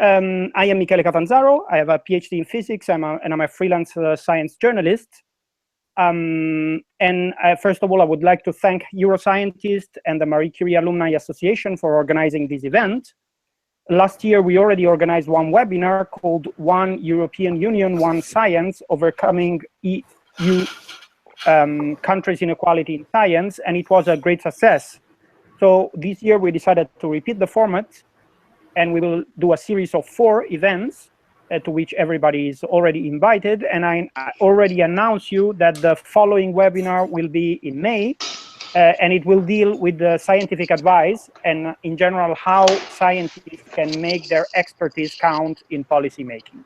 I am Michele Catanzaro. I have a PhD in physics, and I'm a freelance science journalist. First of all, I would like to thank EuroScientist and the Marie Curie Alumni Association for organizing this event. Last year, we already organized one webinar called One European Union, One Science, Overcoming EU Countries' Inequality in Science, and it was a great success. So this year, we decided to repeat the format, and we will do a series of 4 events to which everybody is already invited. And I already announced you that the following webinar will be in May, and it will deal with the scientific advice and in general how scientists can make their expertise count in policy making.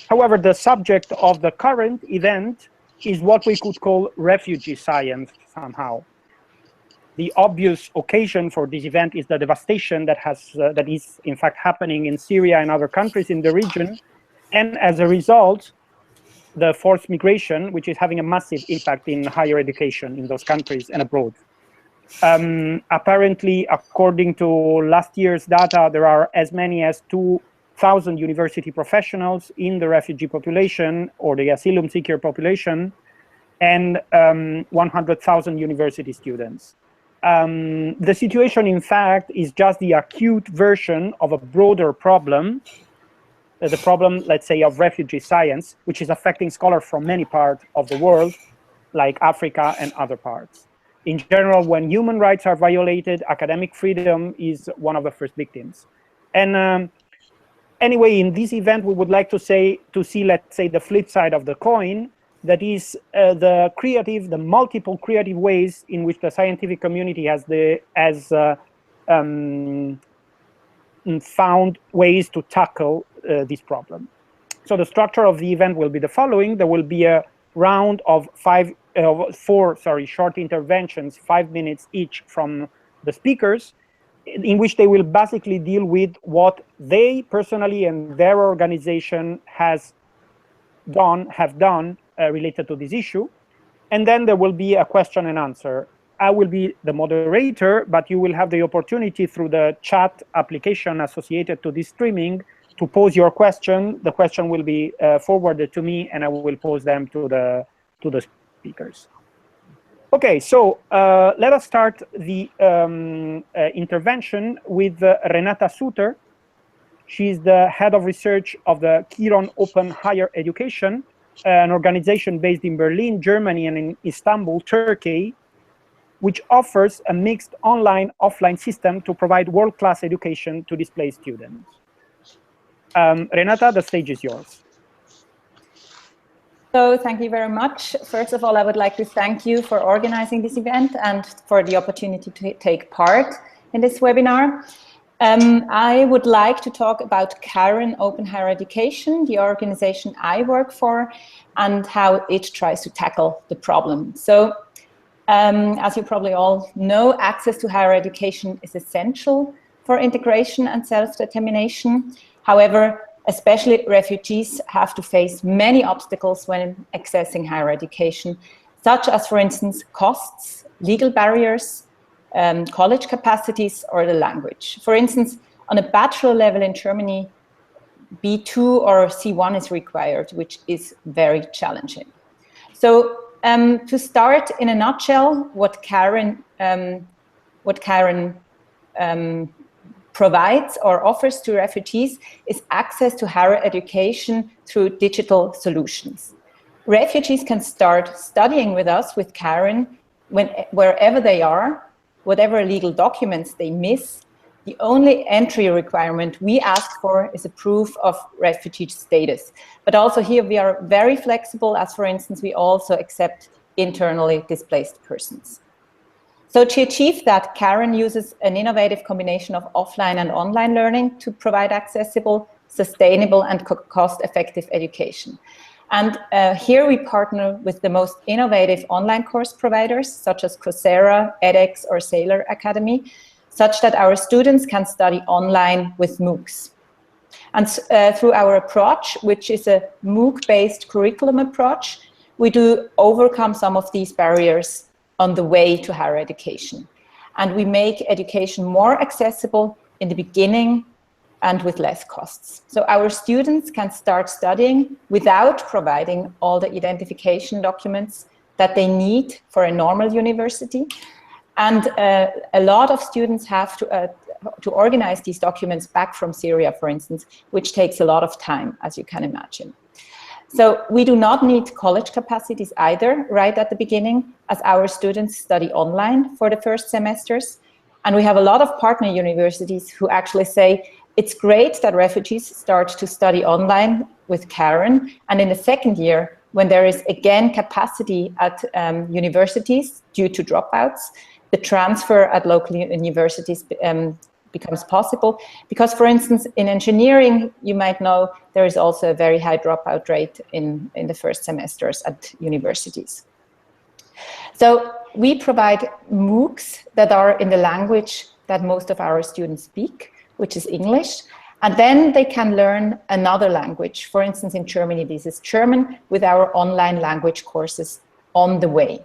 However, the subject of the current event is what we could call refugee science somehow. The obvious occasion for this event is the devastation that is in fact happening in Syria and other countries in the region, and as a result, the forced migration, which is having a massive impact in higher education in those countries and abroad. Apparently, according to last year's data, there are as many as 2,000 university professionals in the refugee population or the asylum seeker population, and 100,000 university students. The situation, in fact, is just the acute version of a broader problem, the problem, let's say, of refugee science, which is affecting scholars from many parts of the world, like Africa and other parts. In general, when human rights are violated, academic freedom is one of the first victims. And anyway, in this event, we would like to see, let's say, the flip side of the coin, that is the multiple creative ways in which the scientific community has found ways to tackle this problem. So the structure of the event will be the following. There will be a round of 4 short interventions, 5 minutes each from the speakers, in which they will basically deal with what they personally and their organization have done related to this issue. And then there will be a question and answer. I will be the moderator, but you will have the opportunity through the chat application associated to this streaming to pose your question. The question will be forwarded to me, and I will pose them to the speakers. Okay, so let us start the intervention with Renata Suter. She's the head of research of the Kiron Open Higher Education, an organization based in Berlin, Germany, and in Istanbul, Turkey, which offers a mixed online-offline system to provide world-class education to displaced students. Renata, the stage is yours. So thank you very much. First of all, I would like to thank you for organizing this event and for the opportunity to take part in this webinar. I would like to talk about Kiron Open Higher Education, the organization I work for, and how it tries to tackle the problem. So, as you probably all know, access to higher education is essential for integration and self-determination. However, especially refugees have to face many obstacles when accessing higher education, such as, for instance, costs, legal barriers, college capacities, or the language. For instance, on a bachelor level in Germany, B2 or C1 is required, which is very challenging. So to start, in a nutshell, what Kiron provides or offers to refugees is access to higher education through digital solutions. Refugees can start studying with us, with Kiron, wherever they are, whatever legal documents they miss. The only entry requirement we ask for is a proof of refugee status. But also here we are very flexible, as for instance, we also accept internally displaced persons. So to achieve that, Kiron uses an innovative combination of offline and online learning to provide accessible, sustainable, and cost-effective education. And here we partner with the most innovative online course providers, such as Coursera, edX, or Sailor Academy, such that our students can study online with MOOCs. And through our approach, which is a MOOC-based curriculum approach, we do overcome some of these barriers on the way to higher education. And we make education more accessible in the beginning and with less costs. So our students can start studying without providing all the identification documents that they need for a normal university. And a lot of students have to organize these documents back from Syria, for instance, which takes a lot of time, as you can imagine. So we do not need college capacities either right at the beginning, as our students study online for the first semesters. And we have a lot of partner universities who actually say, it's great that refugees start to study online with Kiron. And in the second year, when there is again capacity at universities due to dropouts, the transfer at local universities becomes possible. Because, for instance, in engineering, you might know there is also a very high dropout rate in the first semesters at universities. So we provide MOOCs that are in the language that most of our students speak, which is English. And then they can learn another language. For instance, in Germany, this is German, with our online language courses on the way,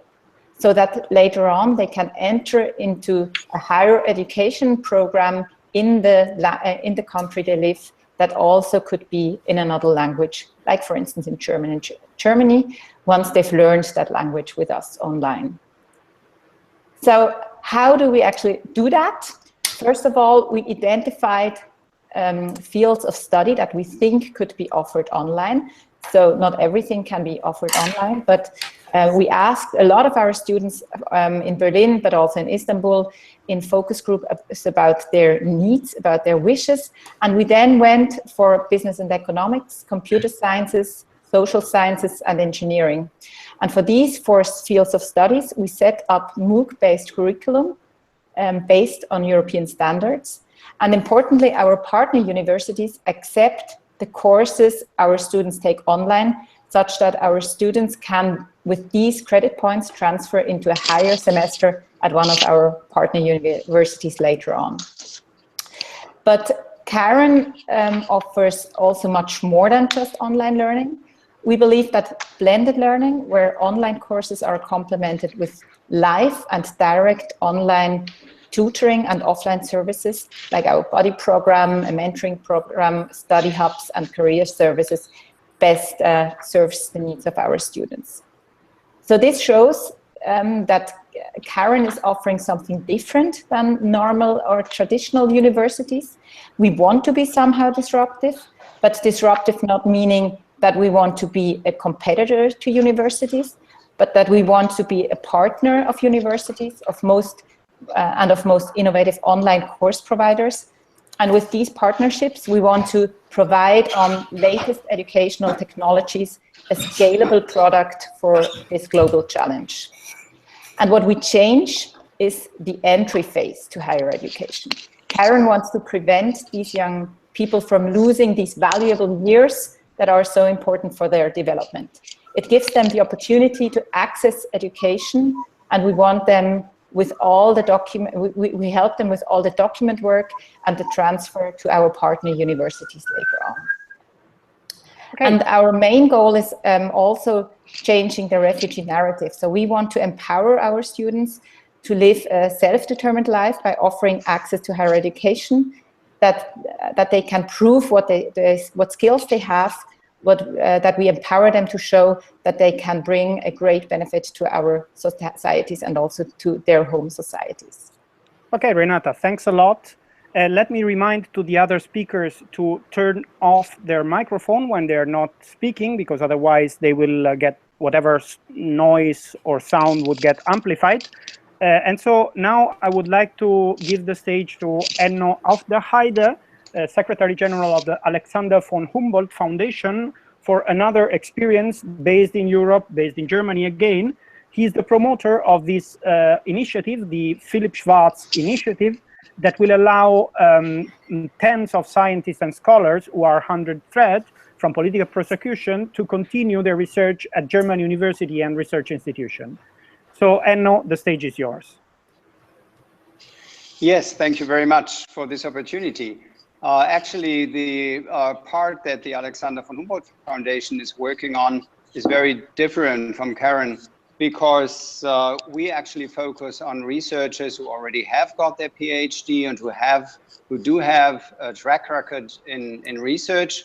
so that later on they can enter into a higher education program in the country they live that also could be in another language, like for instance in Germany, once they've learned that language with us online. So how do we actually do that? First of all, we identified fields of study that we think could be offered online. So not everything can be offered online, but we asked a lot of our students in Berlin, but also in Istanbul, in focus group about their needs, about their wishes. And we then went for business and economics, computer sciences, social sciences, and engineering. And for these 4 fields of studies, we set up MOOC-based curriculum based on European standards. And importantly, our partner universities accept the courses our students take online, such that our students can, with these credit points, transfer into a higher semester at one of our partner universities later on. But Kiron offers also much more than just online learning. We believe that blended learning, where online courses are complemented with live and direct online tutoring and offline services, like our buddy program, a mentoring program, study hubs, and career services, best serves the needs of our students. So this shows that Kiron is offering something different than normal or traditional universities. We want to be somehow disruptive, but disruptive not meaning that we want to be a competitor to universities, but that we want to be a partner of universities, of most innovative online course providers. And with these partnerships, we want to provide on latest educational technologies a scalable product for this global challenge. And what we change is the entry phase to higher education. Kiron wants to prevent these young people from losing these valuable years that are so important for their development. It gives them the opportunity to access education, and we want them with all the we help them with all the document work and the transfer to our partner universities later on. Okay. And our main goal is also changing the refugee narrative. So we want to empower our students to live a self-determined life by offering access to higher education, that they can prove what skills they have, that we empower them to show that they can bring a great benefit to our societies and also to their home societies. Okay, Renata, thanks a lot. Let me remind to the other speakers to turn off their microphone when they're not speaking, because otherwise they will get whatever noise or sound would get amplified. And so now I would like to give the stage to Enno Auf der Heide, Secretary General of the Alexander von Humboldt Foundation, for another experience based in Europe, based in Germany again. He's the promoter of this initiative, the Philipp Schwartz initiative, that will allow tens of scientists and scholars who are under threat from political persecution to continue their research at German university and research institution. So Enno, the stage is yours. Yes, thank you very much for this opportunity. Actually, the part that the Alexander von Humboldt Foundation is working on is very different from Kiron, because we actually focus on researchers who already have got their PhD and who do have a track record in research.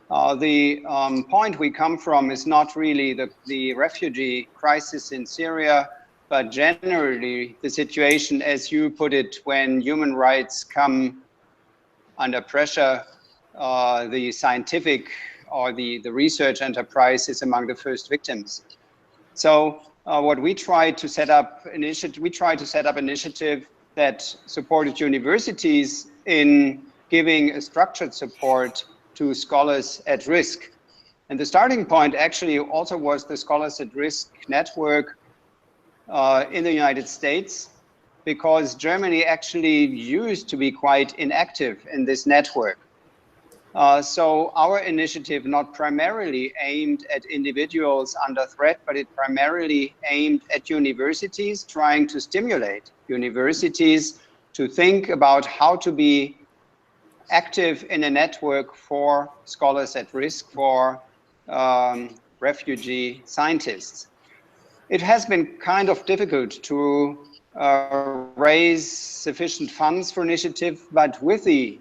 The point we come from is not really the refugee crisis in Syria, but generally the situation, as you put it, when human rights come under pressure, the scientific or the research enterprise is among the first victims. So what we try to set up initiative that supported universities in giving a structured support to scholars at risk. And the starting point actually also was the Scholars at Risk network in the United States, because Germany actually used to be quite inactive in this network. So our initiative not primarily aimed at individuals under threat, but it primarily aimed at universities, trying to stimulate universities to think about how to be active in a network for scholars at risk, for refugee scientists. It has been kind of difficult to raise sufficient funds for initiative, but with the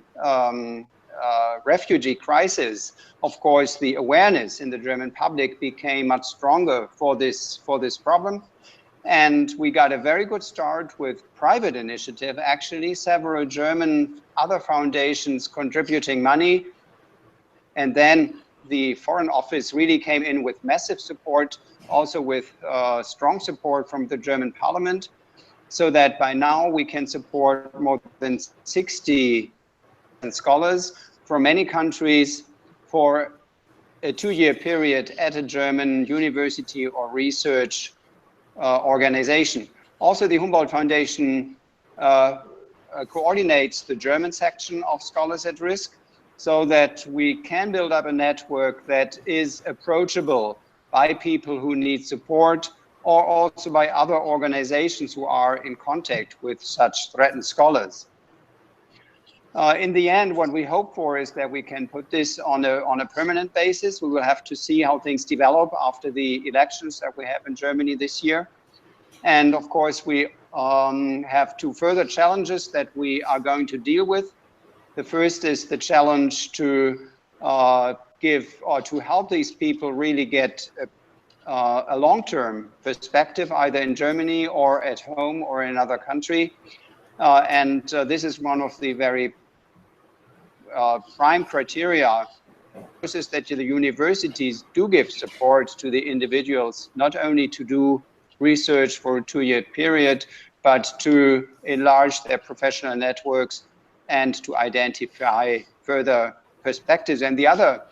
refugee crisis, of course, the awareness in the German public became much stronger for this problem. And we got a very good start with private initiative, actually, several German other foundations contributing money. And then the Foreign Office really came in with massive support, also with strong support from the German Parliament, so that by now we can support more than 60 scholars from many countries for a 2-year period at a German university or research organization. Also, the Humboldt Foundation coordinates the German section of Scholars at Risk, so that we can build up a network that is approachable by people who need support, or also by other organizations who are in contact with such threatened scholars. In the end, what we hope for is that we can put this on a permanent basis. We will have to see how things develop after the elections that we have in Germany this year. And of course, we have 2 further challenges that we are going to deal with. The first is the challenge to give or to help these people really get a long-term perspective, either in Germany or at home or in another country. And this is one of the very prime criteria is that the universities do give support to the individuals, not only to do research for a 2-year period, but to enlarge their professional networks and to identify further perspectives. And the other,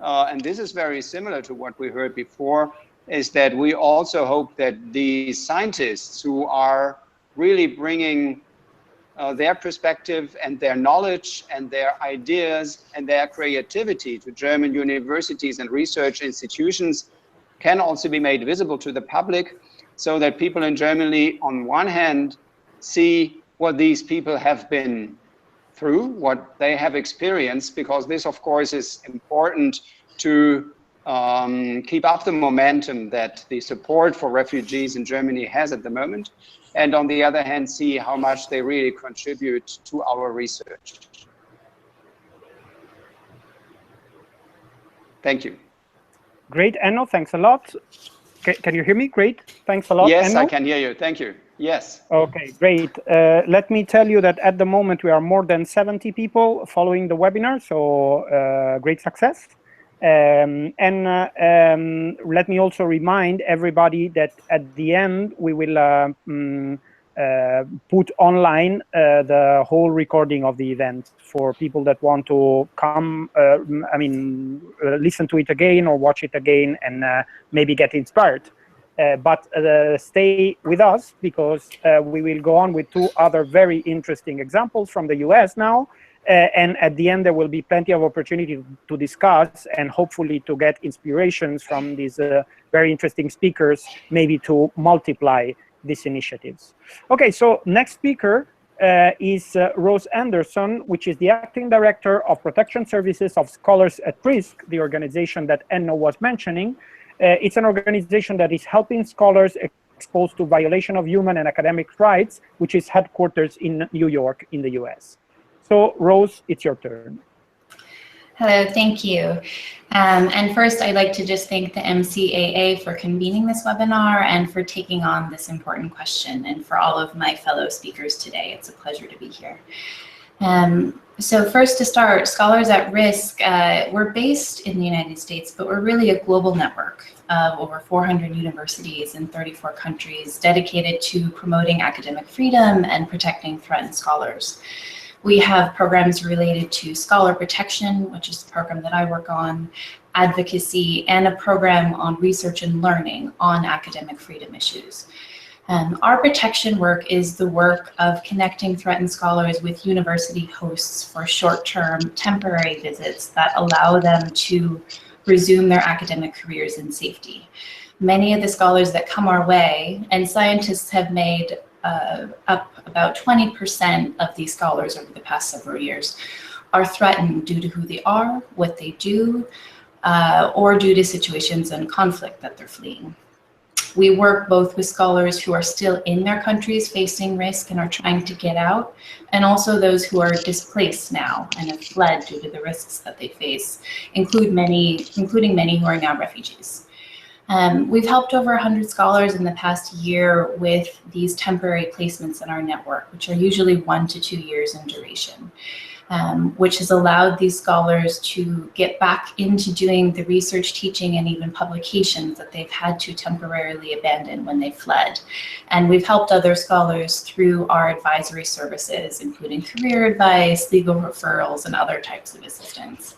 and this is very similar to what we heard before, is that we also hope that the scientists who are really bringing their perspective and their knowledge and their ideas and their creativity to German universities and research institutions can also be made visible to the public, so that people in Germany, on one hand, see what these people have been through, what they have experienced, because this, of course, is important to keep up the momentum that the support for refugees in Germany has at the moment. And on the other hand, see how much they really contribute to our research. Thank you. Great, Enno, thanks a lot. Can you hear me? Great, thanks a lot, Yes, Enno. I can hear you, thank you. Yes. Okay, great. Let me tell you that at the moment we are more than 70 people following the webinar, so great success. And let me also remind everybody that at the end we will put online the whole recording of the event for people that want to come, listen to it again or watch it again and maybe get inspired. But stay with us, because we will go on with 2 other very interesting examples from the US now. And at the end, there will be plenty of opportunity to discuss and hopefully to get inspirations from these very interesting speakers, maybe to multiply these initiatives. Okay, so next speaker is Rose Anderson, which is the Acting Director of Protection Services of Scholars at Risk, the organization that Enno was mentioning. It's an organization that is helping scholars exposed to violation of human and academic rights, which is headquarters in New York in the US. So Rose, it's your turn. Hello, thank you. And first, I'd like to just thank the MCAA for convening this webinar and for taking on this important question, and for all of my fellow speakers today. It's a pleasure to be here. So first to start, Scholars at Risk, we're based in the United States, but we're really a global network of over 400 universities in 34 countries dedicated to promoting academic freedom and protecting threatened scholars. We have programs related to scholar protection, which is the program that I work on, advocacy, and a program on research and learning on academic freedom issues. Our protection work is the work of connecting threatened scholars with university hosts for short-term temporary visits that allow them to resume their academic careers in safety. Many of the scholars that come our way, and scientists have made up about 20% of these scholars over the past several years, are threatened due to who they are, what they do, or due to situations and conflict that they're fleeing. We work both with scholars who are still in their countries facing risk and are trying to get out, and also those who are displaced now and have fled due to the risks that they face, including many who are now refugees. We've helped over 100 scholars in the past year with these temporary placements in our network, which are usually 1 to 2 years in duration, which has allowed these scholars to get back into doing the research, teaching, and even publications that they've had to temporarily abandon when they fled. And we've helped other scholars through our advisory services, including career advice, legal referrals, and other types of assistance.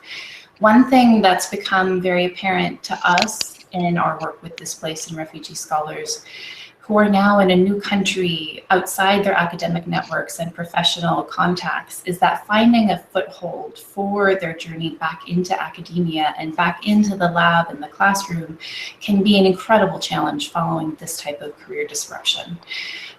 One thing that's become very apparent to us in our work with displaced and refugee scholars who are now in a new country outside their academic networks and professional contacts is that finding a foothold for their journey back into academia and back into the lab and the classroom can be an incredible challenge following this type of career disruption.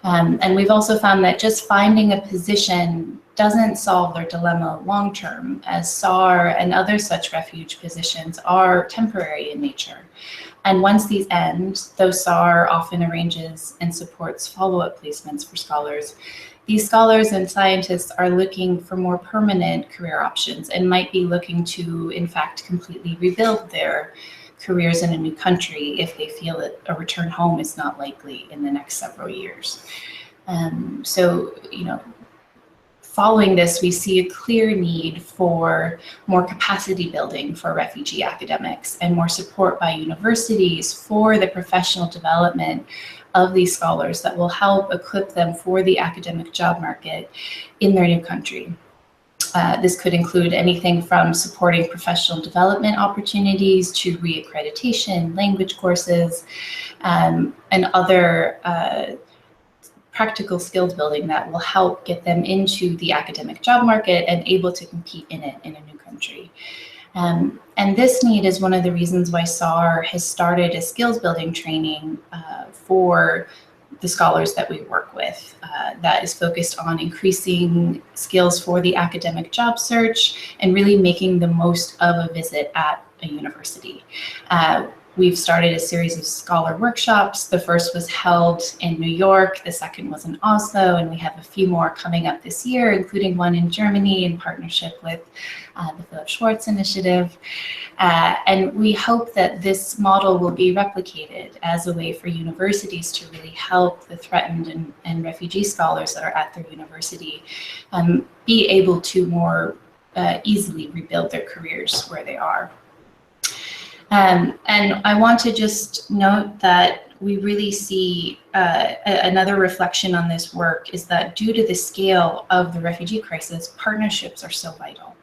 And we've also found that just finding a position doesn't solve their dilemma long-term, as SAR and other such refuge positions are temporary in nature. And once these end, though SAR often arranges and supports follow-up placements for scholars, these scholars and scientists are looking for more permanent career options and might be looking to, in fact, completely rebuild their careers in a new country if they feel that a return home is not likely in the next several years. So, following this, we see a clear need for more capacity building for refugee academics and more support by universities for the professional development of these scholars that will help equip them for the academic job market in their new country. This could include anything from supporting professional development opportunities to reaccreditation, language courses, and other practical skills building that will help get them into the academic job market and able to compete in it in a new country. And this need is one of the reasons why SAR has started a skills building training for the scholars that we work with that is focused on increasing skills for the academic job search and really making the most of a visit at a university. We've started a series of scholar workshops. The first was held in New York, the second was in Oslo, and we have a few more coming up this year, including one in Germany in partnership with the Philip Schwartz Initiative. And we hope that this model will be replicated as a way for universities to really help the threatened and refugee scholars that are at their university be able to more easily rebuild their careers where they are. And I want to just note that we really see another reflection on this work is that due to the scale of the refugee crisis, partnerships are so vital.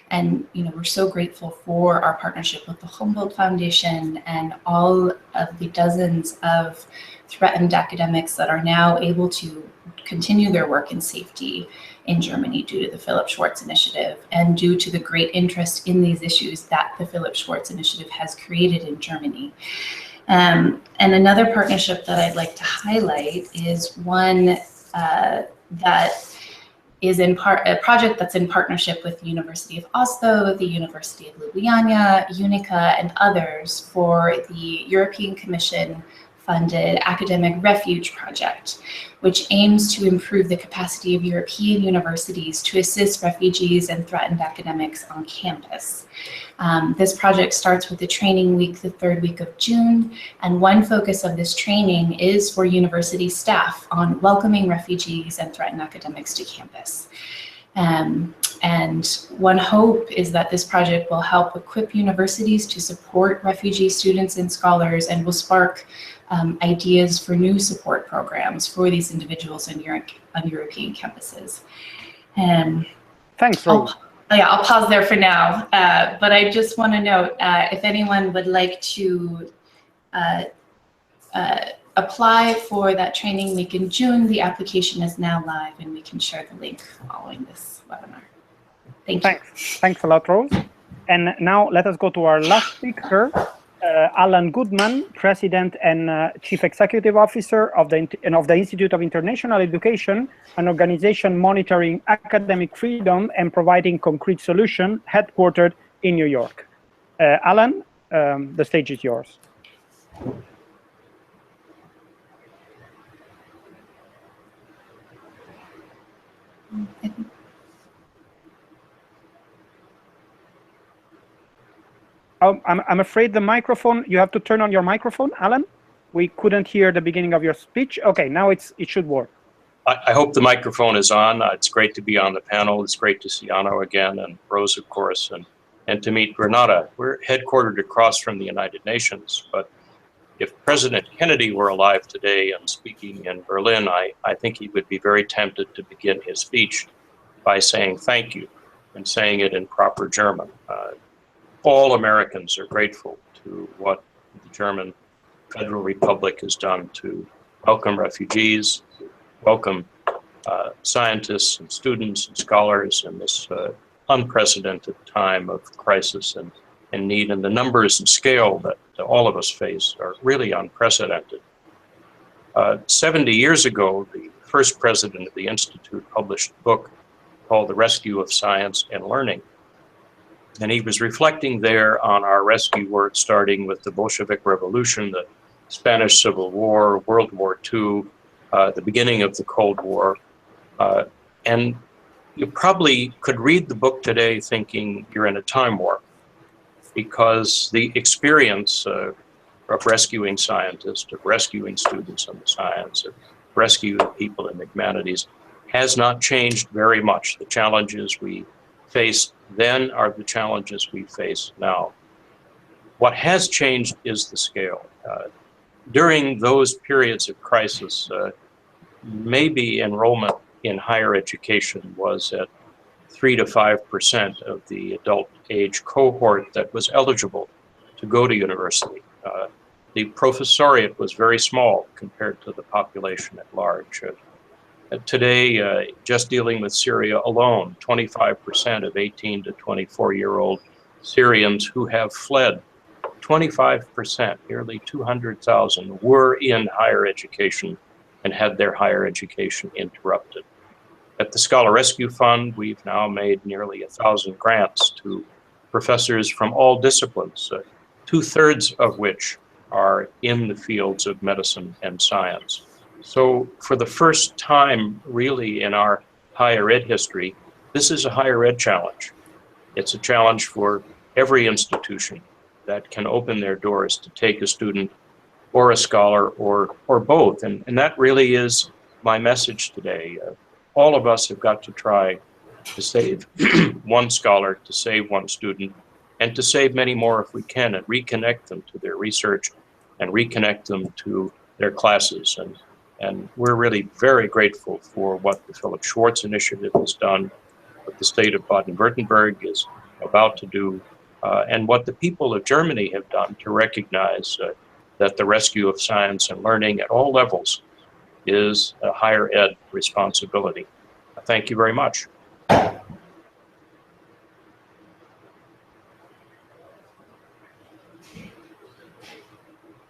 And we're so grateful for our partnership with the Humboldt Foundation and all of the dozens of threatened academics that are now able to continue their work in safety in Germany due to the Philip Schwartz Initiative and due to the great interest in these issues that the Philip Schwartz Initiative has created in Germany. And another partnership that I'd like to highlight is one that is in part a project that's in partnership with the University of Oslo, the University of Ljubljana, Unica, and others for the European Commission funded Academic Refuge project, which aims to improve the capacity of European universities to assist refugees and threatened academics on campus. This project starts with the training week, the 3rd week of June, and one focus of this training is for university staff on welcoming refugees and threatened academics to campus. And one hope is that this project will help equip universities to support refugee students and scholars, and will spark ideas for new support programs for these individuals on European campuses. Thanks, Rose. I'll pause there for now, but I just want to note, if anyone would like to apply for that training week in June, the application is now live, and we can share the link following this webinar. Thank you. Thanks a lot, Rose. And now let us go to our last speaker, Alan Goodman, President and Chief Executive Officer of the Institute of International Education, an organization monitoring academic freedom and providing concrete solutions, headquartered in New York. Alan, the stage is yours. I'm afraid the microphone, you have to turn on your microphone, Alan. We couldn't hear the beginning of your speech. Okay, now it should work. I hope the microphone is on. It's great to be on the panel. It's great to see Anno again, and Rose, of course, and to meet Grenada. We're headquartered across from the United Nations, but if President Kennedy were alive today and speaking in Berlin, I think he would be very tempted to begin his speech by saying thank you, and saying it in proper German. All Americans are grateful to what the German Federal Republic has done to welcome refugees, welcome scientists and students and scholars in this unprecedented time of crisis and need. And the numbers and scale that all of us face are really unprecedented. 70 years ago, the first president of the Institute published a book called The Rescue of Science and Learning. And he was reflecting there on our rescue work, starting with the Bolshevik Revolution, the Spanish Civil War, World War II, the beginning of the Cold War. And you probably could read the book today thinking you're in a time warp, because the experience of rescuing scientists, of rescuing students in the science, of rescuing people in the humanities has not changed very much. The challenges we faced then are the challenges we face now. What has changed is the scale. During those periods of crisis, maybe enrollment in higher education was at 3 to 5% of the adult age cohort that was eligible to go to university. The professoriate was very small compared to the population at large. Today, just dealing with Syria alone, 25% of 18 to 24-year-old Syrians who have fled, 25%, nearly 200,000, were in higher education and had their higher education interrupted. At the Scholar Rescue Fund, we've now made nearly 1,000 grants to professors from all disciplines, 2/3 of which are in the fields of medicine and science. So for the first time, really, in our higher ed history, this is a higher ed challenge. It's a challenge for every institution that can open their doors to take a student or a scholar or both. And that really is my message today. All of us have got to try to save one scholar, to save one student, and to save many more if we can, and reconnect them to their research and reconnect them to their classes. And we're really very grateful for what the Philip Schwartz Initiative has done, what the state of Baden-Württemberg is about to do, and what the people of Germany have done to recognize that the rescue of science and learning at all levels is a higher ed responsibility. Thank you very much.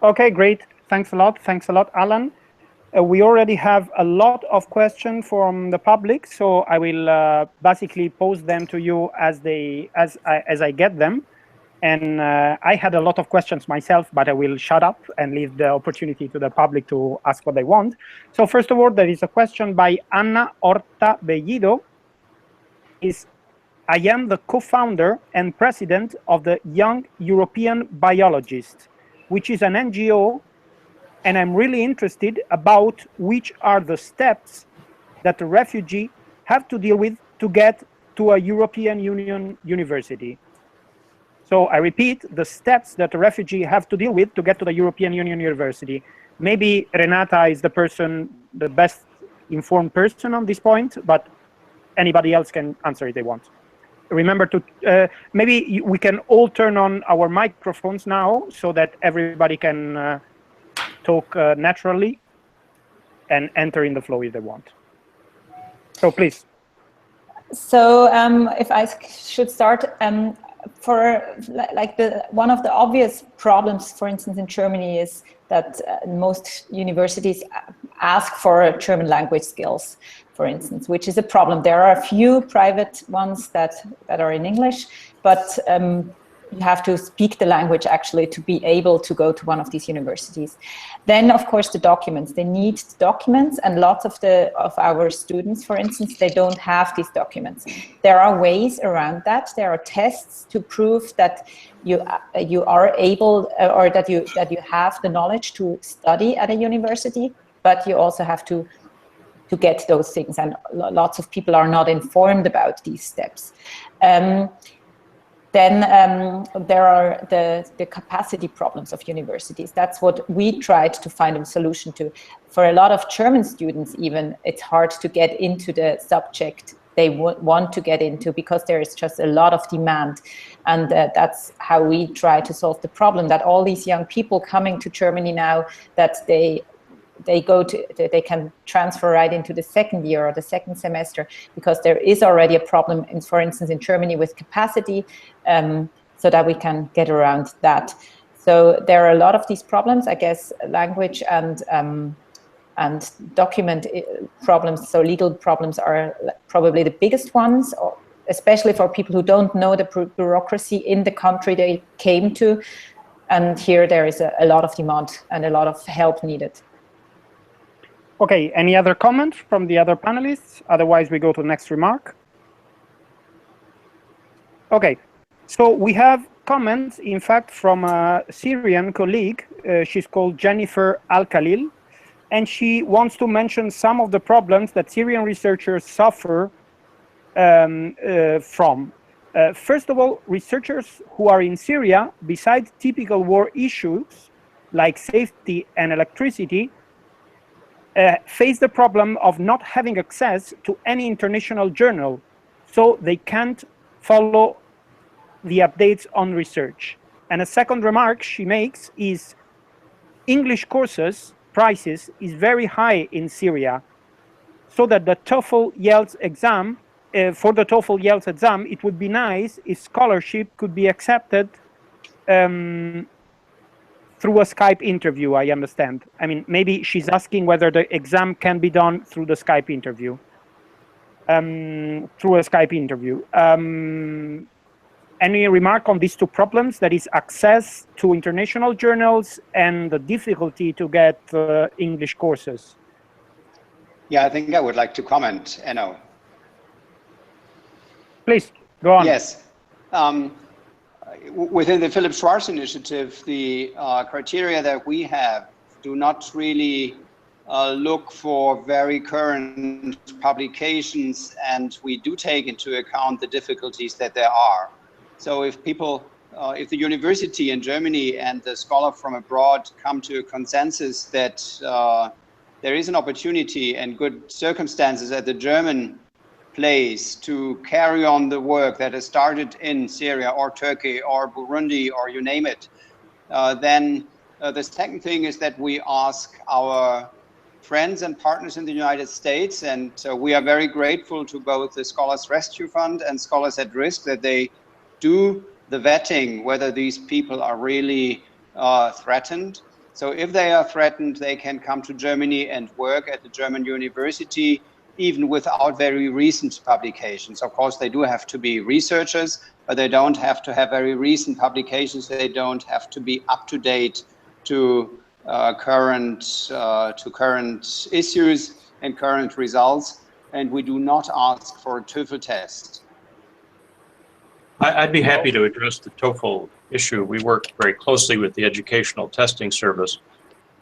Okay, great. Thanks a lot, Alan. We already have a lot of questions from the public, so I will basically pose them to you as I get them. And I had a lot of questions myself, but I will shut up and leave the opportunity to the public to ask what they want. So first of all, there is a question by Ana Horta Bellido. I am the co-founder and president of the Young European Biologists, which is an NGO, and I'm really interested about which are the steps that the refugee have to deal with to get to a European Union university. So I repeat, the steps that the refugee have to deal with to get to the European Union university. Maybe Renata is the best informed person on this point, but anybody else can answer if they want. Remember to, maybe we can all turn on our microphones now so that everybody can talk naturally and enter in the flow if they want. So please. So if I should start, for like one of the obvious problems, for instance, in Germany is that most universities ask for German language skills, for instance, which is a problem. There are a few private ones that are in English, but you have to speak the language actually to be able to go to one of these universities. Then, of course, the documents. They need documents, and lots of our students, for instance, they don't have these documents. There are ways around that. There are tests to prove that you are able, or that you have the knowledge to study at a university, but you also have to get those things, and lots of people are not informed about these steps. Then there are the capacity problems of universities. That's what we tried to find a solution to. For a lot of German students even, it's hard to get into the subject they want to get into because there is just a lot of demand. And that's how we try to solve the problem, that all these young people coming to Germany now, that they can transfer right into the second year or the second semester, because there is already a problem, for instance, in Germany with capacity, so that we can get around that. So there are a lot of these problems, I guess, language and document problems, so legal problems are probably the biggest ones, especially for people who don't know the bureaucracy in the country they came to. And here there is a lot of demand and a lot of help needed. Okay, any other comments from the other panelists? Otherwise, we go to the next remark. Okay, so we have comments, in fact, from a Syrian colleague. She's called Jennifer Al-Khalil, and she wants to mention some of the problems that Syrian researchers suffer from. First of all, researchers who are in Syria, besides typical war issues like safety and electricity, face the problem of not having access to any international journal, so they can't follow the updates on research. And a second remark she makes is English courses prices is very high in Syria, so that the TOEFL-IELTS exam, for the TOEFL-IELTS exam, it would be nice if scholarship could be accepted through a Skype interview, I understand. I mean, maybe she's asking whether the exam can be done through the Skype interview. Any remark on these two problems, that is access to international journals and the difficulty to get English courses? Yeah, I think I would like to comment, Enno. Please, go on. Yes. Within the Philip Schwartz initiative, the criteria that we have do not really look for very current publications, and we do take into account the difficulties that there are. So if people, if the university in Germany and the scholar from abroad come to a consensus that there is an opportunity and good circumstances at the German place to carry on the work that has started in Syria or Turkey or Burundi or you name it, then the second thing is that we ask our friends and partners in the United States, and we are very grateful to both the Scholars Rescue Fund and Scholars at Risk that they do the vetting whether these people are really threatened. So if they are threatened, they can come to Germany and work at the German university, even without very recent publications. Of course, they do have to be researchers, but they don't have to have very recent publications. They don't have to be up to date to current issues and current results. And we do not ask for a TOEFL test. I'd be happy to address the TOEFL issue. We work very closely with the Educational Testing Service,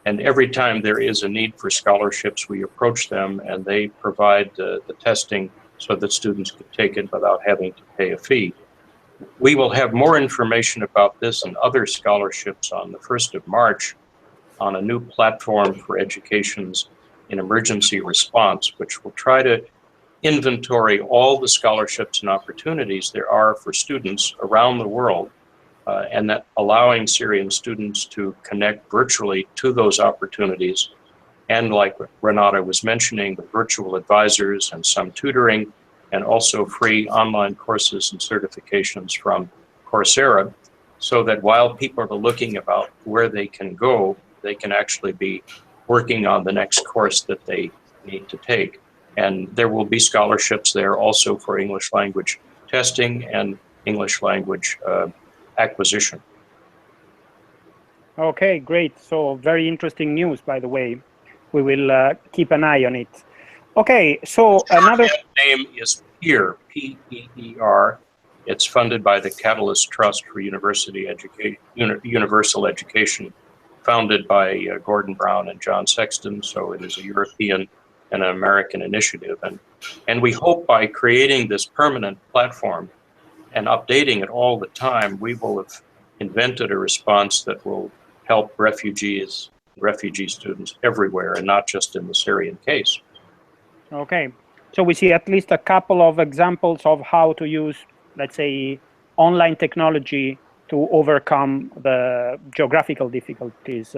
and every time there is a need for scholarships, we approach them and they provide the testing so that students can take it without having to pay a fee. We will have more information about this and other scholarships on the 1st of March on a new platform for education's in emergency response, which will try to inventory all the scholarships and opportunities there are for students around the world, and that allowing Syrian students to connect virtually to those opportunities. And like Renata was mentioning, the virtual advisors and some tutoring, and also free online courses and certifications from Coursera, so that while people are looking about where they can go, they can actually be working on the next course that they need to take. And there will be scholarships there also for English language testing and English language acquisition. Okay, great. So very interesting news, by the way. We will keep an eye on it. Okay, so another name is PEER, P-E-E-R. It's funded by the Catalyst Trust for University Education, Universal Education, founded by Gordon Brown and John Sexton. So it is a European and an American initiative. And we hope by creating this permanent platform and updating it all the time, we will have invented a response that will help refugee students everywhere and not just in the Syrian case. Okay, so we see at least a couple of examples of how to use, let's say, online technology to overcome the geographical difficulties.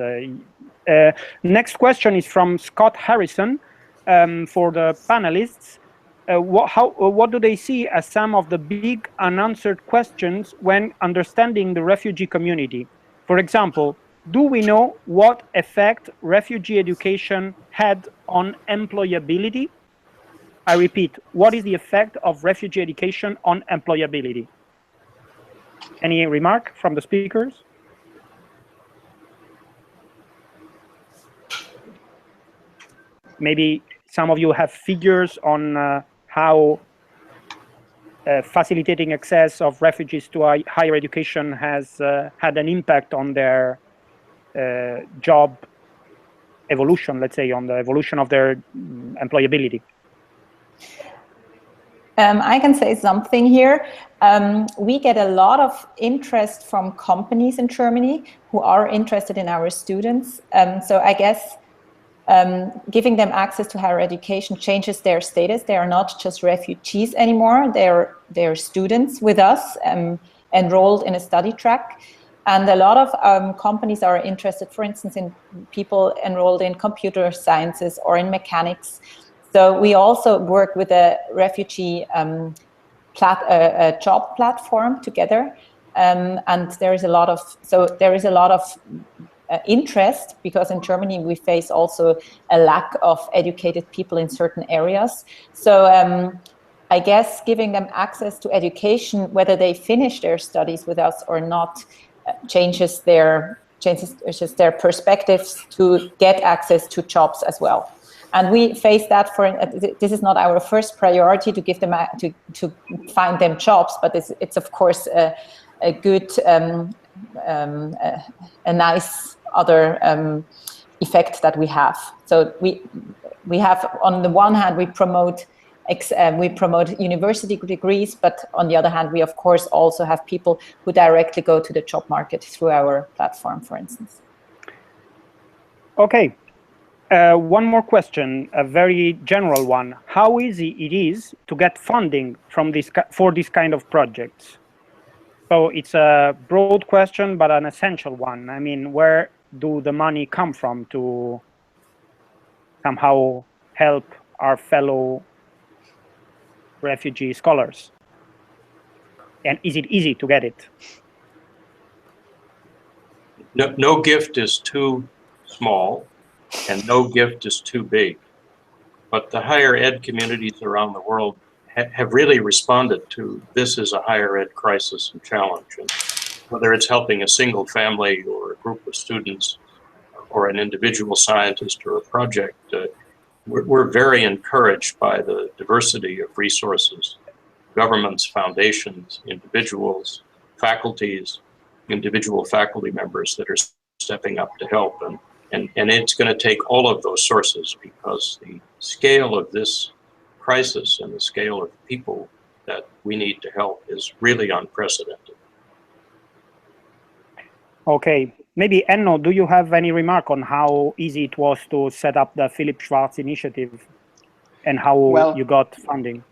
Next question is from Scott Harrison for the panelists. What do they see as some of the big unanswered questions when understanding the refugee community? For example, do we know what effect refugee education had on employability? I repeat, what is the effect of refugee education on employability? Any remark from the speakers? Maybe some of you have figures on how facilitating access of refugees to higher education has had an impact on their job evolution, let's say, on the evolution of their employability. I can say something here. We get a lot of interest from companies in Germany who are interested in our students. So I guess giving them access to higher education changes their status. They are not just refugees anymore. They're students with us, enrolled in a study track. And a lot of companies are interested, for instance, in people enrolled in computer sciences or in mechanics. So we also work with a refugee job platform together, and there is a lot of interest, because in Germany we face also a lack of educated people in certain areas. So I guess giving them access to education, whether they finish their studies with us or not, changes their perspectives to get access to jobs as well. And we face that this is not our first priority to give them to find them jobs, but it's of course a good, a nice other effect that we have. So we have, on the one hand, we promote university degrees, but on the other hand, we of course also have people who directly go to the job market through our platform, for instance. Okay. One more question, a very general one. How easy it is to get funding for this kind of projects? So it's a broad question, but an essential one. I mean, where do the money come from to somehow help our fellow refugee scholars? And is it easy to get it? No gift is too small, and no gift is too big. But the higher ed communities around the world have really responded to this as a higher ed crisis and challenge. And whether it's helping a single family or a group of students or an individual scientist or a project, we're very encouraged by the diversity of resources, governments, foundations, individuals, faculties, individual faculty members that are stepping up to help. And it's going to take all of those sources, because the scale of this crisis and the scale of people that we need to help is really unprecedented. Okay, maybe Enno, do you have any remark on how easy it was to set up the Philip Schwartz initiative and how you got funding?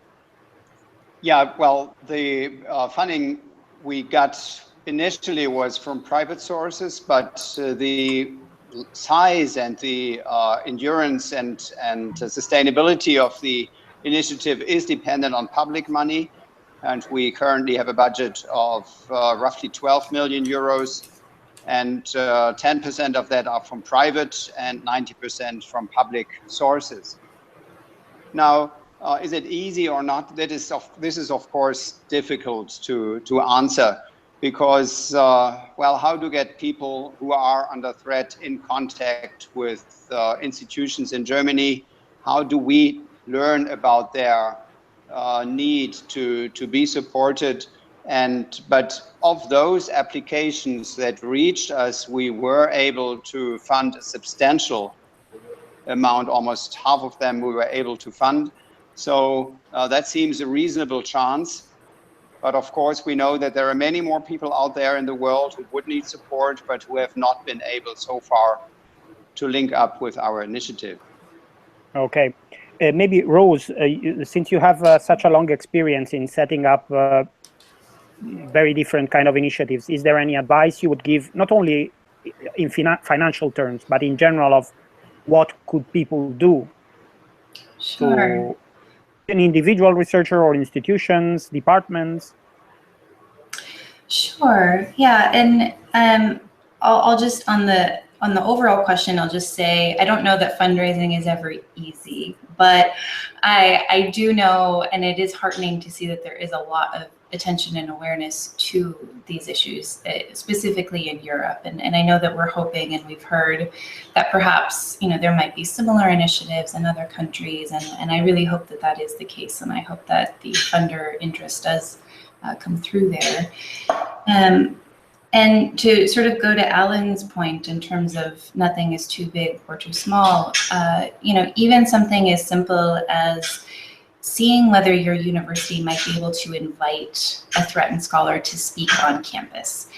Yeah, well, the funding we got initially was from private sources, but the size and the endurance and sustainability of the initiative is dependent on public money. And we currently have a budget of roughly 12 million euros. And 10% of that are from private and 90% from public sources. Now, is it easy or not? This is of course difficult to answer, because well, how to get people who are under threat in contact with institutions in Germany? How do we learn about their need to be supported? But of those applications that reached us, we were able to fund a substantial amount, almost half of them we were able to fund. So that seems a reasonable chance. But of course, we know that there are many more people out there in the world who would need support, but who have not been able so far to link up with our initiative. Okay. Maybe Rose, since you have such a long experience in setting up very different kind of initiatives, is there any advice you would give, not only in financial terms, but in general, of what could people do? Sure. To an individual researcher or institutions, departments? Sure. Yeah, and I'll just on the overall question, I'll just say I don't know that fundraising is ever easy, but I do know, and it is heartening to see that there is a lot of attention and awareness to these issues, specifically in Europe. And I know that we're hoping, and we've heard that perhaps, there might be similar initiatives in other countries. And I really hope that that is the case. And I hope that the funder interest does come through there. And to sort of go to Alan's point in terms of nothing is too big or too small, even something as simple as seeing whether your university might be able to invite a threatened scholar to speak on campus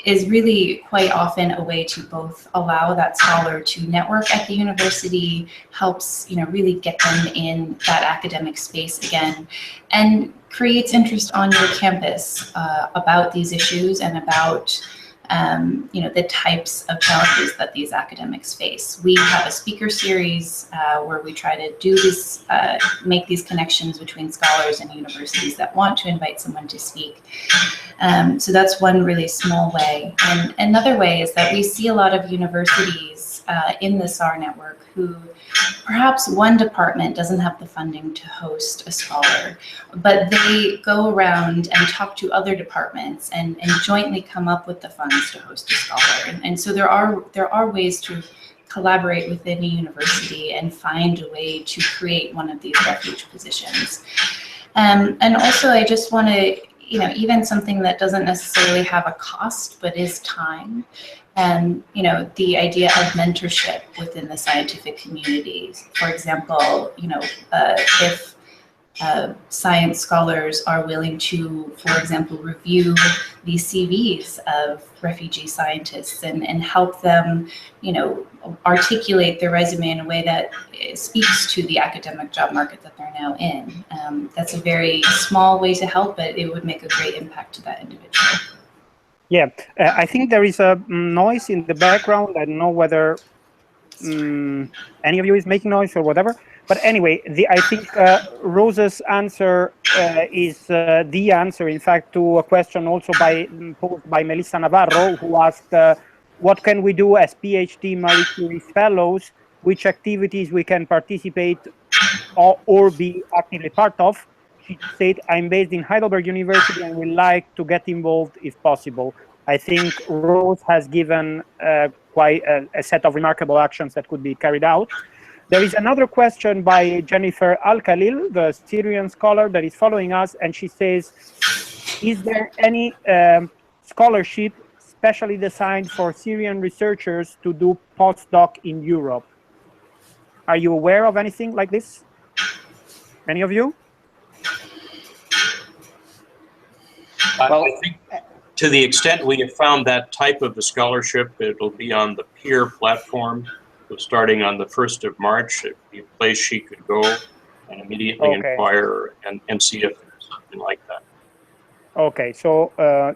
is really quite often a way to both allow that scholar to network at the university, helps really get them in that academic space again, and creates interest on your campus about these issues and about the types of challenges that these academics face. We have a speaker series where we try to do this, make these connections between scholars and universities that want to invite someone to speak. So that's one really small way. And another way is that we see a lot of universities in the SAR network who perhaps one department doesn't have the funding to host a scholar, but they go around and talk to other departments and jointly come up with the funds to host a scholar. And so there are ways to collaborate within a university and find a way to create one of these refuge positions. And also I just want to, even something that doesn't necessarily have a cost, but is time. And, the idea of mentorship within the scientific community. For example, if science scholars are willing to, for example, review the CVs of refugee scientists and help them, articulate their resume in a way that speaks to the academic job market that they're now in. That's a very small way to help, but it would make a great impact to that individual. Yeah, I think there is a noise in the background. I don't know whether any of you is making noise or whatever. But anyway, I think Rose's answer is the answer, in fact, to a question also posed by Melissa Navarro, who asked what can we do as PhD Marie Curie fellows, which activities we can participate or be actively part of. She said, I'm based in Heidelberg University and would like to get involved if possible. I think Rose has given quite a set of remarkable actions that could be carried out. There is another question by Jennifer Al-Khalil, the Syrian scholar that is following us, and she says, is there any scholarship specially designed for Syrian researchers to do postdoc in Europe? Are you aware of anything like this? Any of you? Well, I think to the extent we have found that type of a scholarship, it'll be on the peer platform. So starting on the 1st of March, it'd be a place she could go and immediately inquire and see if there's something like that. Okay, so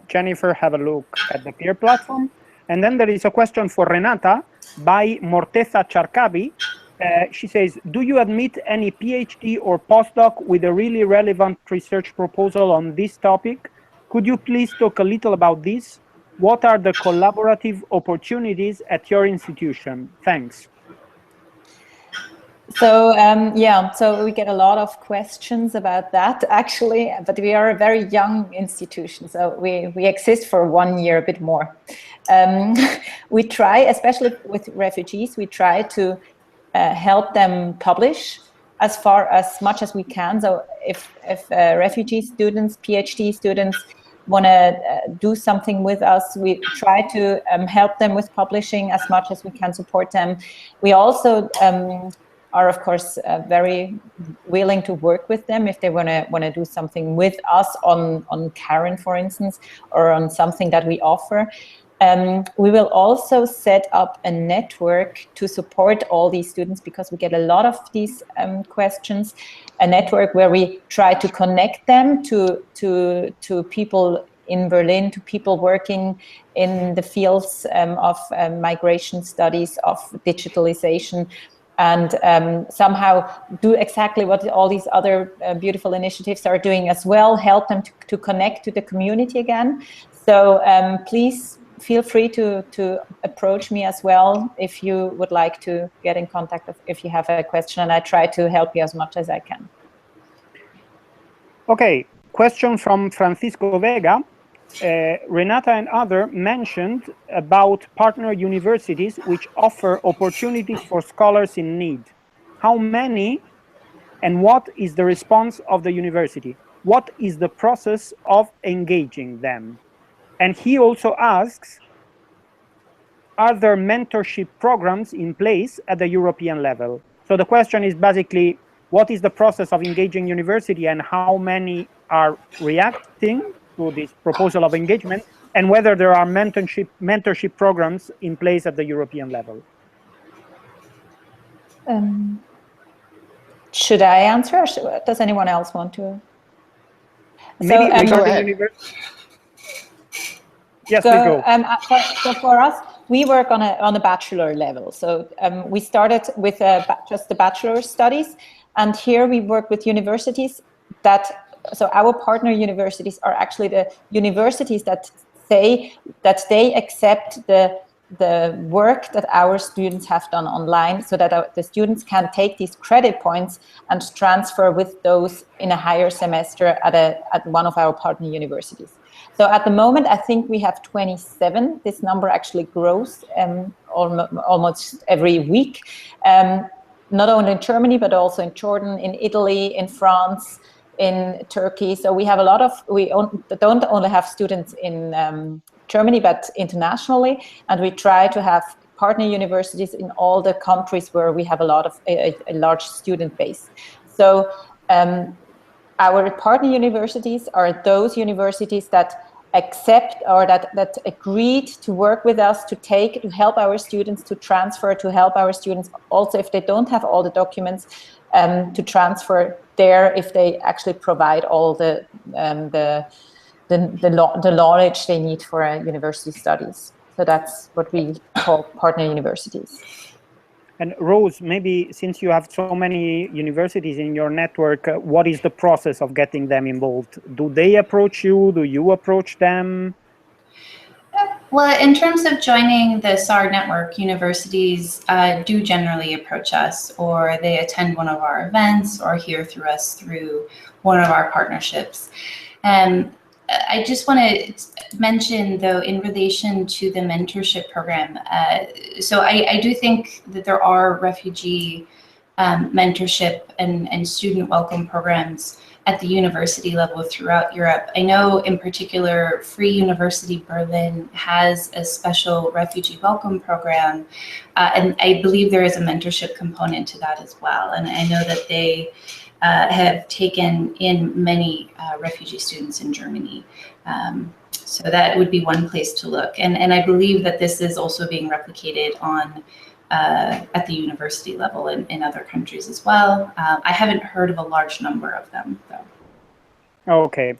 Jennifer, have a look at the peer platform. And then there is a question for Renata by Morteza Charkabi. She says, do you admit any PhD or postdoc with a really relevant research proposal on this topic? Could you please talk a little about this? What are the collaborative opportunities at your institution? Thanks. So yeah, so we get a lot of questions about that actually, but we are a very young institution, so we exist for 1 year, a bit more. We try, especially with refugees, we try to help them publish as much as we can. So if refugee students, PhD students want to do something with us, we try to help them with publishing as much as we can, support them. We also are of course very willing to work with them if they want to do something with us on Kiron, for instance, or on something that we offer. We will also set up a network to support all these students, because we get a lot of these questions. A network where we try to connect them to people in Berlin, to people working in the fields of migration studies, of digitalization, and somehow do exactly what all these other beautiful initiatives are doing as well, help them to connect to the community again. So please feel free to approach me as well if you would like to get in contact if you have a question, and I try to help you as much as I can. Okay, question from Francisco Vega. Renata and others mentioned about partner universities which offer opportunities for scholars in need. How many and what is the response of the university? What is the process of engaging them? And he also asks, are there mentorship programs in place at the European level? So the question is basically, what is the process of engaging university and how many are reacting to this proposal of engagement, and whether there are mentorship programs in place at the European level? Should I answer, or does anyone else want to? Maybe go ahead. Yes, please go. So for us, we work on a bachelor level. So we started with just the bachelor studies, and here we work with universities that. So our partner universities are actually the universities that say that they accept the work that our students have done online, so that the students can take these credit points and transfer with those in a higher semester at one of our partner universities. So at the moment, I think we have 27. This number actually grows almost every week, not only in Germany, but also in Jordan, in Italy, in France, in Turkey. So we have a lot of, we don't only have students in Germany, but internationally, and we try to have partner universities in all the countries where we have a lot of a large student base. So our partner universities are those universities that accept or that agreed to work with us to help our students to transfer, to help our students also if they don't have all the documents to transfer there, if they actually provide all the knowledge they need for university studies. So that's what we call partner universities. And Rose, maybe since you have so many universities in your network, what is the process of getting them involved? Do they approach you? Do you approach them? Well, in terms of joining the SAR network, universities do generally approach us, or they attend one of our events or hear through us through one of our partnerships. I just want to mention, though, in relation to the mentorship program, so I do think that there are refugee mentorship and student welcome programs at the university level throughout Europe. I know in particular, Free University Berlin has a special refugee welcome program, and I believe there is a mentorship component to that as well. And I know that they have taken in many refugee students in Germany. So that would be one place to look. And I believe that this is also being replicated on at the university level in other countries as well. I haven't heard of a large number of them, though. Okay.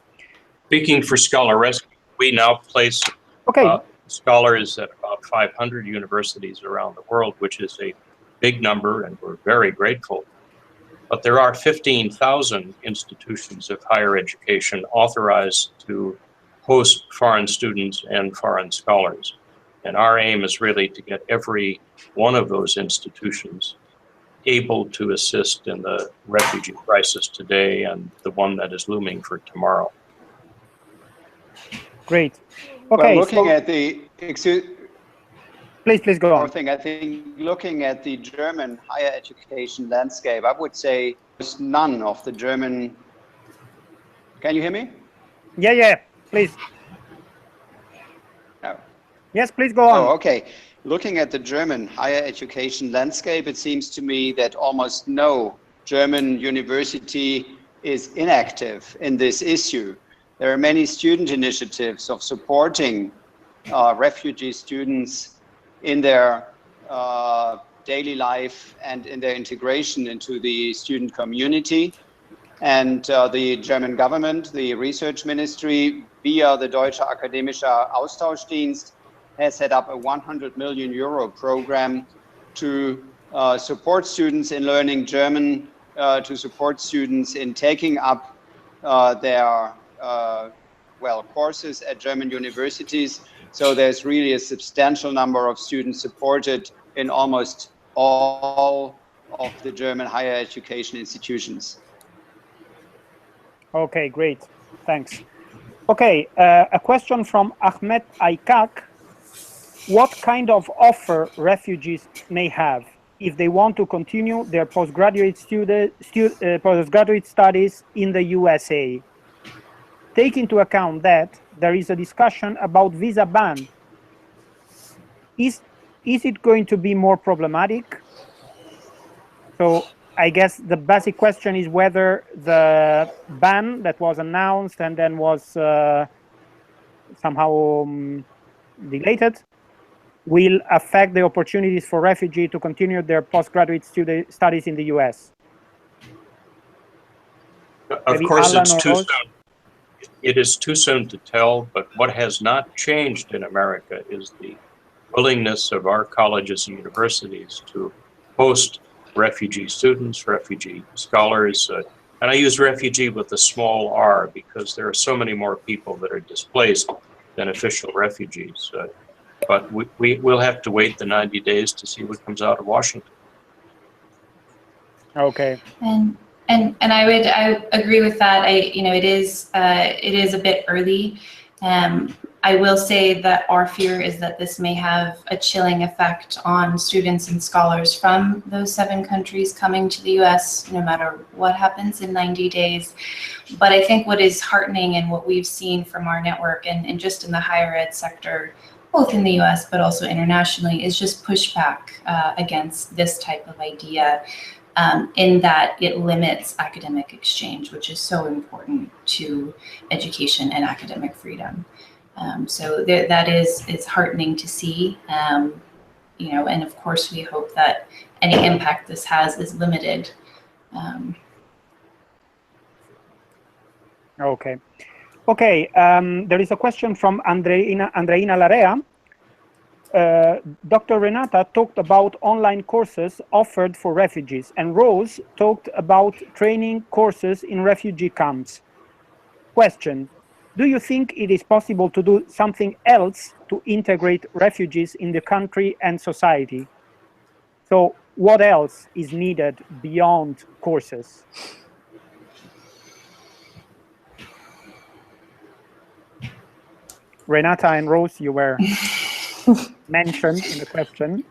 Speaking for Scholar Rescue, we now place scholars at about 500 universities around the world, which is a big number, and we're very grateful. But there are 15,000 institutions of higher education authorized to host foreign students and foreign scholars. And our aim is really to get every one of those institutions able to assist in the refugee crisis today and the one that is looming for tomorrow. Great. Okay. Well, looking at the please go on. I think looking at the German higher education landscape, I would say there's none of the German. Can you hear me? Yeah. Please. No. Yes, please go on. Oh, okay. Looking at the German higher education landscape, it seems to me that almost no German university is inactive in this issue. There are many student initiatives of supporting refugee students in their daily life and in their integration into the student community. And the German government, the research ministry, via the Deutsche Akademischer Austauschdienst, has set up a 100 million euro program to support students in learning German, to support students in taking up their courses at German universities. So there's really a substantial number of students supported in almost all of the German higher education institutions. Okay, great. Thanks. Okay, a question from Ahmed Aikak. What kind of offer refugees may have if they want to continue their postgraduate studies in the USA? Take into account that there is a discussion about visa ban. Is it going to be more problematic? So I guess the basic question is whether the ban that was announced and then was somehow deleted will affect the opportunities for refugees to continue their postgraduate studies in the US. Of course, it's too soon. It is too soon to tell, but what has not changed in America is the willingness of our colleges and universities to host refugee students, refugee scholars, and I use refugee with a small r because there are so many more people that are displaced than official refugees. But we'll have to wait the 90 days to see what comes out of Washington. Okay. And I agree with that. It is a bit early. I will say that our fear is that this may have a chilling effect on students and scholars from those 7 countries coming to the US, no matter what happens in 90 days. But I think what is heartening and what we've seen from our network and just in the higher ed sector, both in the US but also internationally, is just pushback against this type of idea. In that it limits academic exchange, which is so important to education and academic freedom. So that is heartening to see, and of course we hope that any impact this has is limited. Okay. There is a question from Andreina Larea. Dr. Renata talked about online courses offered for refugees, and Rose talked about training courses in refugee camps. Question: do you think it is possible to do something else to integrate refugees in the country and society? So what else is needed beyond courses? Renata and Rose, you were mentioned in the question.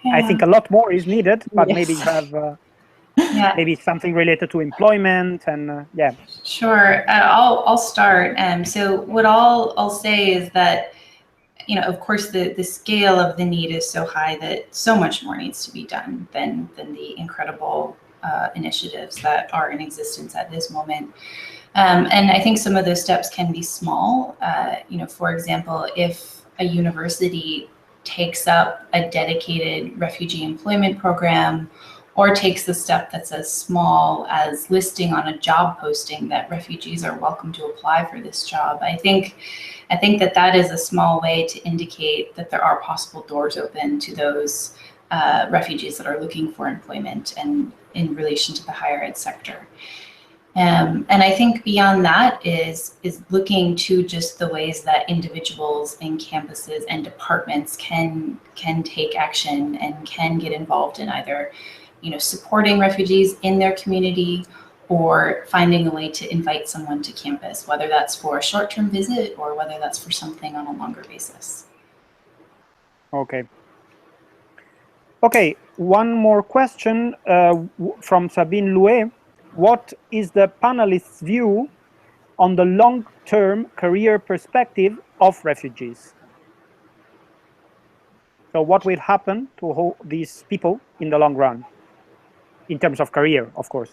Yeah. I think a lot more is needed, but maybe you have maybe something related to employment and yeah. Sure, I'll start. So what I'll say is that, you know, of course, the scale of the need is so high that so much more needs to be done than the incredible initiatives that are in existence at this moment. And I think some of those steps can be small. You know, for example, if a university takes up a dedicated refugee employment program, or takes the step that's as small as listing on a job posting that refugees are welcome to apply for this job. I think that is a small way to indicate that there are possible doors open to those refugees that are looking for employment and in relation to the higher ed sector. And I think beyond that is looking to just the ways that individuals and campuses and departments can take action and can get involved in either, you know, supporting refugees in their community or finding a way to invite someone to campus, whether that's for a short-term visit or whether that's for something on a longer basis. Okay. Okay, one more question from Sabine Louet. What is the panelist's view on the long-term career perspective of refugees? So what will happen to these people in the long run, in terms of career, of course?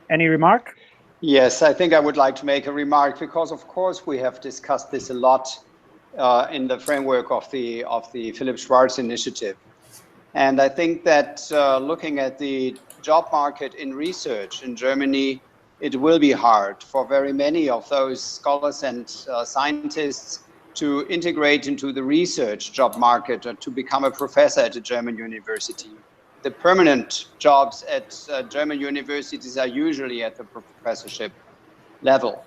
Any remark? Yes, I think I would like to make a remark because, of course, we have discussed this a lot in the framework of the Philip Schwartz initiative. And I think that looking at the job market in research in Germany, it will be hard for very many of those scholars and scientists to integrate into the research job market or to become a professor at a German university. The permanent jobs at German universities are usually at the professorship level.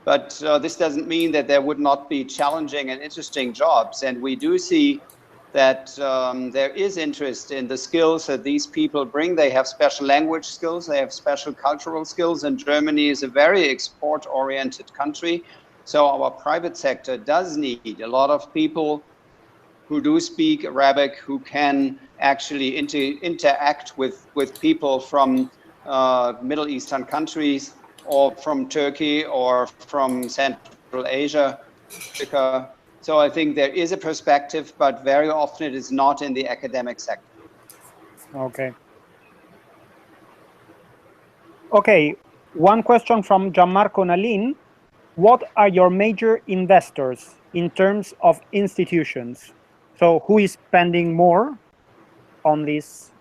But this doesn't mean that there would not be challenging and interesting jobs. And we do see that there is interest in the skills that these people bring. They have special language skills, they have special cultural skills, and Germany is a very export-oriented country. So our private sector does need a lot of people who do speak Arabic, who can actually interact with people from Middle Eastern countries or from Turkey or from Central Asia. So I think there is a perspective, but very often it is not in the academic sector. Okay. Okay, one question from Gianmarco Nalin. What are your major investors in terms of institutions? So who is spending more on this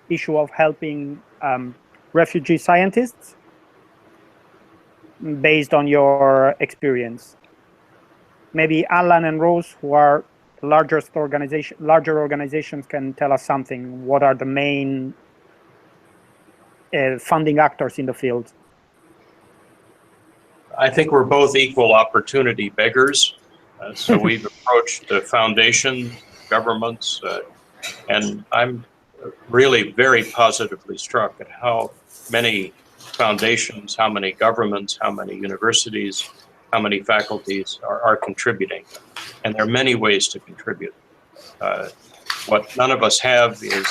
issue of helping refugee scientists based on your experience? Maybe Alan and Rose, who are the larger organizations, can tell us something. What are the main funding actors in the field? I think we're both equal opportunity beggars. So we've approached the foundation, governments, and I'm really very positively struck at how many foundations, how many governments, how many universities, how many faculties are contributing. And there are many ways to contribute. What none of us have is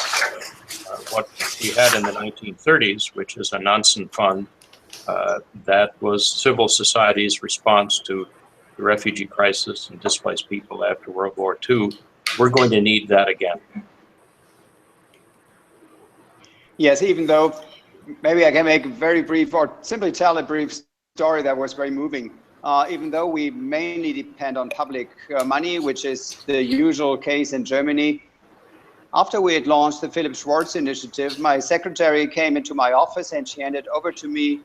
what we had in the 1930s, which is a Nansen Fund that was civil society's response to the refugee crisis and displaced people after World War II. We're going to need that again. Yes, even though maybe I can make a very brief or simply tell a brief story that was very moving. Even though we mainly depend on public money, which is the usual case in Germany, after we had launched the Philip Schwartz initiative, my secretary came into my office and she handed over to me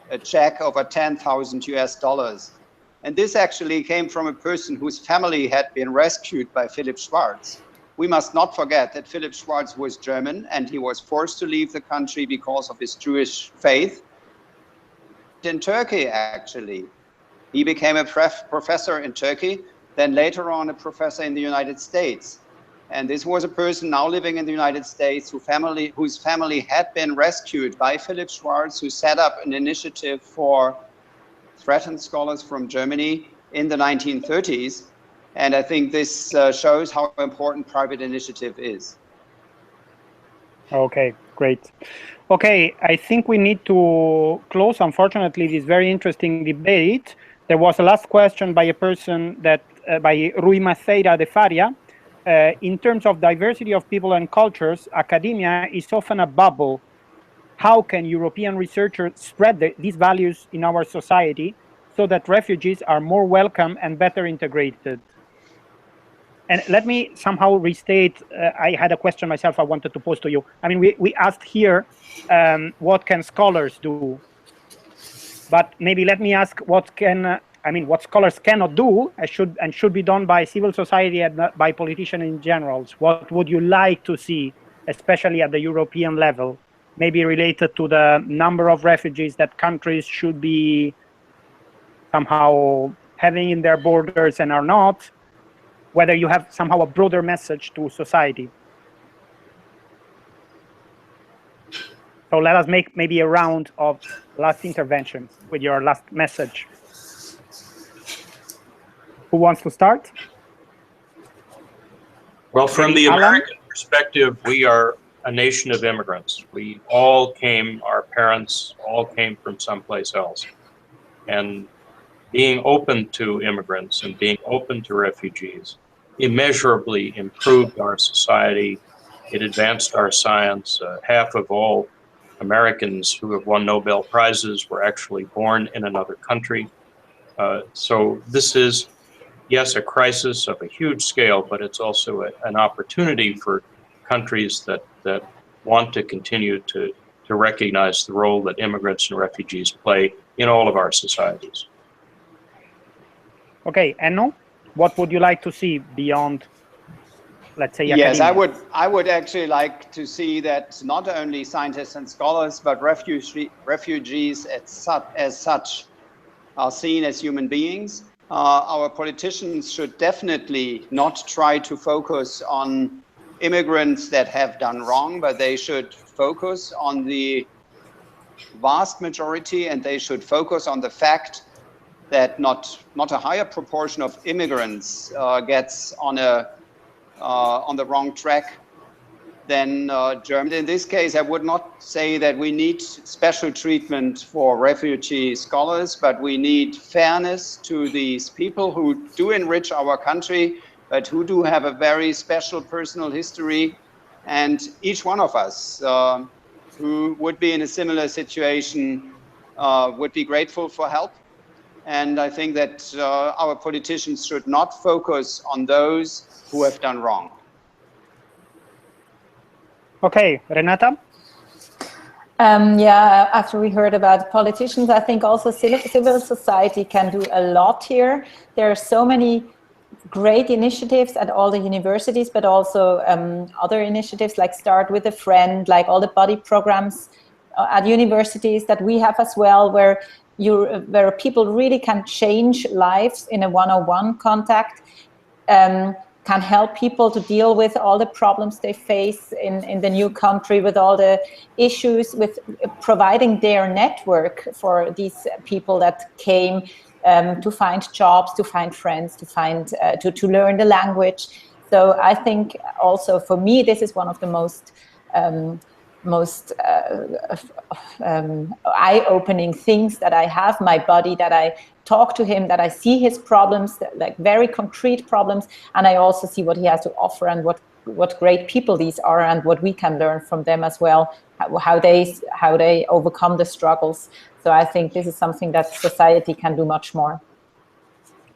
a check over $10,000 US. And this actually came from a person whose family had been rescued by Philip Schwartz. We must not forget that Philip Schwartz was German and he was forced to leave the country because of his Jewish faith. In Turkey, actually, He became a professor in Turkey, then later on a professor in the United States. And this was a person now living in the United States whose family had been rescued by Philip Schwartz, who set up an initiative for threatened scholars from Germany in the 1930s. And I think this shows how important private initiative is. Okay, great. Okay, I think we need to close, unfortunately, this very interesting debate. There was a last question by a person that, by Rui Maceira de Faria. In terms of diversity of people and cultures, academia is often a bubble. How can European researchers spread these values in our society so that refugees are more welcome and better integrated? And let me somehow restate, I had a question myself I wanted to pose to you. I mean, we asked here, what can scholars do? But maybe let me ask what scholars cannot do and should be done by civil society and by politicians in general. What would you like to see, especially at the European level, maybe related to the number of refugees that countries should be somehow having in their borders and are not, whether you have somehow a broader message to society? So let us make maybe a round of last interventions with your last message. Who wants to start? Well, from the American perspective, we are a nation of immigrants. We all came, our parents all came from someplace else. And being open to immigrants and being open to refugees immeasurably improved our society. It advanced our science. Half of all Americans who have won Nobel Prizes were actually born in another country. So this is, yes, a crisis of a huge scale, but it's also an opportunity for countries that want to continue to recognize the role that immigrants and refugees play in all of our societies. Okay, Enno, what would you like to see beyond, let's say, academia? Yes, I would actually like to see that not only scientists and scholars, but refugees as such are seen as human beings. Our politicians should definitely not try to focus on immigrants that have done wrong, but they should focus on the vast majority, and they should focus on the fact that not a higher proportion of immigrants gets on the wrong track than Germany. In this case, I would not say that we need special treatment for refugee scholars, but we need fairness to these people who do enrich our country, but who do have a very special personal history. And each one of us who would be in a similar situation would be grateful for help. And I think that our politicians should not focus on those who have done wrong. Okay, Renata? Yeah, after we heard about politicians, I think also civil society can do a lot here. There are so many great initiatives at all the universities, but also other initiatives like Start with a Friend, like all the buddy programs at universities that we have as well, where people really can change lives in a one-on-one contact, can help people to deal with all the problems they face in the new country, with all the issues, with providing their network for these people that came to find jobs, to find friends, to find to learn the language. So I think also for me, this is one of the most eye-opening things that I have, my buddy, that I talk to him, that I see his problems, like very concrete problems, and I also see what he has to offer and what great people these are and what we can learn from them as well, how they overcome the struggles. So I think this is something that society can do much more.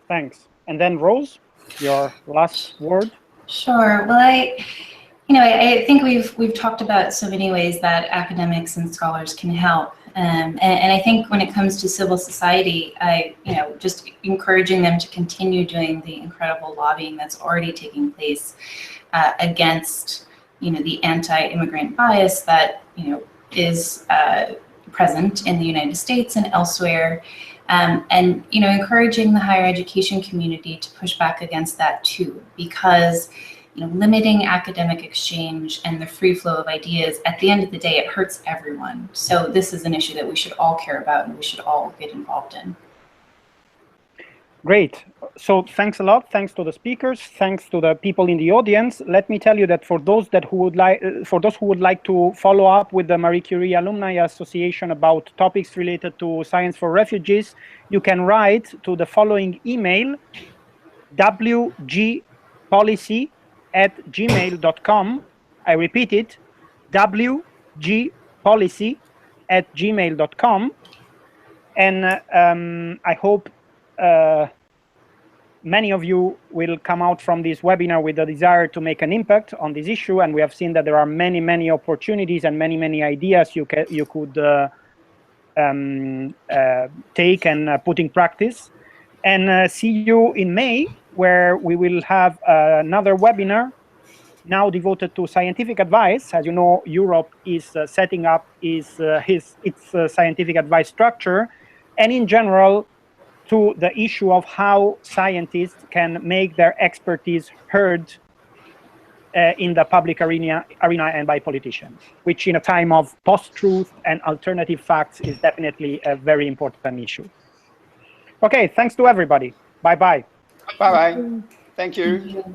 Thanks. And then Rose, your last word. Sure. Well, I think we've talked about so many ways that academics and scholars can help, and I think when it comes to civil society, just encouraging them to continue doing the incredible lobbying that's already taking place against the anti-immigrant bias that is present in the United States and elsewhere, And encouraging the higher education community to push back against that too, because limiting academic exchange and the free flow of ideas, at the end of the day, it hurts everyone. So this is an issue that we should all care about and we should all get involved in. Great. So thanks a lot. Thanks to the speakers. Thanks to the people in the audience. Let me tell you that for those who would like to follow up with the Marie Curie Alumni Association about topics related to science for refugees, you can write to the following email: wgpolicy@gmail.com. I repeat it: wgpolicy@gmail.com. And I hope many of you will come out from this webinar with a desire to make an impact on this issue, and we have seen that there are many, many opportunities and many, many ideas you could take and put in practice. And see you in May, where we will have another webinar now devoted to scientific advice. As you know, Europe is setting up its scientific advice structure, and in general, to the issue of how scientists can make their expertise heard in the public arena and by politicians, which in a time of post-truth and alternative facts is definitely a very important issue. Okay, thanks to everybody. Bye-bye. Bye-bye. Thank you.